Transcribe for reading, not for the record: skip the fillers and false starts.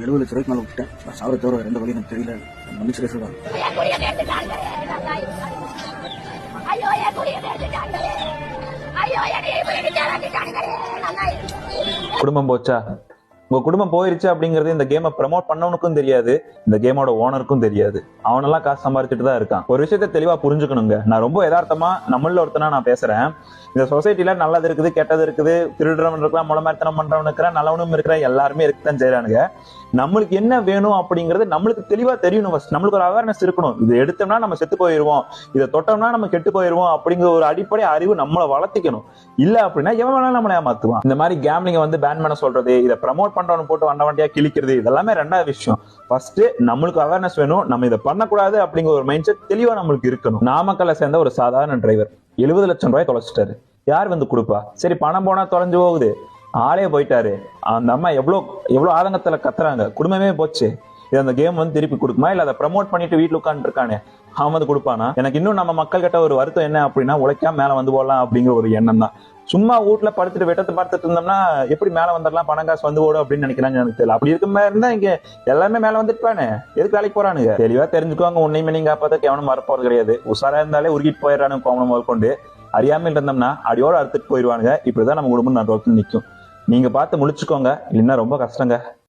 70 லட்சம் ரூபாய்க்கு மேல விட்டேன். நான் சாவர தவிர வேற எந்த வழி எனக்கு தெரியல. மன்னிச்சு சொல்றாங்க. குடும்பம் போச்சா? உங்க குடும்பம் போயிருச்சு அப்படிங்கறது இந்த கேமை ப்ரமோட் பண்ணவனுக்கும் தெரியாது, இந்த கேமோட ஓனருக்கும் தெரியாது. அவனெல்லாம் காசு சம்பாதிச்சுட்டு தான் இருக்கான். ஒரு விஷயத்த தெளிவா புரிஞ்சுக்கணுங்க. நான் ரொம்ப யதார்த்தமா நம்மள ஒருத்தனா நான் பேசுறேன். இந்த சொசைட்டில நல்லது இருக்குது, கெட்டது இருக்குது, திருடுறவன் இருக்கலாம், முளமாரித்தனம் பண்றவன் இருக்கிறான், நல்லவனும் இருக்கிற எல்லாருமே இருக்கத்தான் செய்யறானுங்க. நம்மளுக்கு என்ன வேணும் அப்படிங்கிறது நம்மளுக்கு தெளிவா தெரியணும். நம்மளுக்கு ஒரு அவேர்னஸ் இருக்கணும். இதை எடுத்தோம்னா நம்ம செத்து போயிருவோம், இதை தொட்டோம்னா நம்ம கெட்டு போயிருவோம் அப்படிங்கிற ஒரு அடிப்படை அறிவு நம்மளை வளர்த்திக்கணும். இல்ல அப்படின்னா எவன் வேணாலும் நம்மளை ஏமாத்துவான். இந்த மாதிரி கேம்லிங்க வந்து பேன் பண்ண சொல்றது, இதை ப்ரமோட் பண்றவன் போட்டு வண்ட வண்டியா கிழிக்கிறது, இதெல்லாமே ரெண்டாவது விஷயம். ஃபர்ஸ்ட் நம்மளுக்கு அவேர்னஸ் வேணும். நம்ம இதை பண்ணக்கூடாது அப்படிங்கிற ஒரு மைண்ட் செட் தெளிவா நம்மளுக்கு இருக்கணும். நாமக்கல்ல சேர்ந்த ஒரு சாதாரண டிரைவர் 70 லட்சம் ரூபாய் தொலைச்சிட்டாரு. யார் வந்து கொடுப்பா? சரி, பணம் போனா தொலைஞ்சு போகுது, ஆளே போயிட்டாரு. அந்த அம்மா எவ்வளவு ஆதங்கத்துல கத்துறாங்க. குடும்பமே போச்சு. இது அந்த கேம் வந்து திருப்பி கொடுக்குமா? இல்ல அதை ப்ரமோட் பண்ணிட்டு வீட்டுல உட்காந்து இருக்கானே அவன் வந்து கொடுப்பானா? எனக்கு இன்னும் நம்ம மக்கள் கிட்ட ஒரு வருத்தம் என்ன அப்படின்னா, உழைக்காம மேல வந்து போடலாம் அப்படிங்கிற ஒரு எண்ணம் தான். சும்மா வீட்டுல படுத்துட்டு வெட்டத்தை பார்த்துட்டு இருந்தோம்னா எப்படி மேல வந்துடலாம், பணம் காசு வந்து ஓடும் அப்படின்னு நினைக்கிறாங்க. எனக்கு தெரியல. அப்படி இருக்க மாதிரி இருந்தா இங்க எல்லாருமே மேல வந்துட்டுப்பானே, எதுக்கு வேலைக்கு போறானுங்க? தெளிவா தெரிஞ்சுக்குவாங்க. உன்னையுமே நீங்க காப்பாத்த எவனும் மறப்போறது கிடையாது. உசாரா இருந்தாலே உருகிட்டு போயிடறானு கோமணம் முதல் கொண்டு. அறியாமல் இருந்தோம்னா அடியோட அறுத்துட்டு போயிடுவானுங்க. இப்படிதான் நம்ம குடும்பம் நடுவில் நிற்கும். நீங்க பார்த்து முழிச்சுக்கோங்க, இல்லைன்னா ரொம்ப கஷ்டங்க.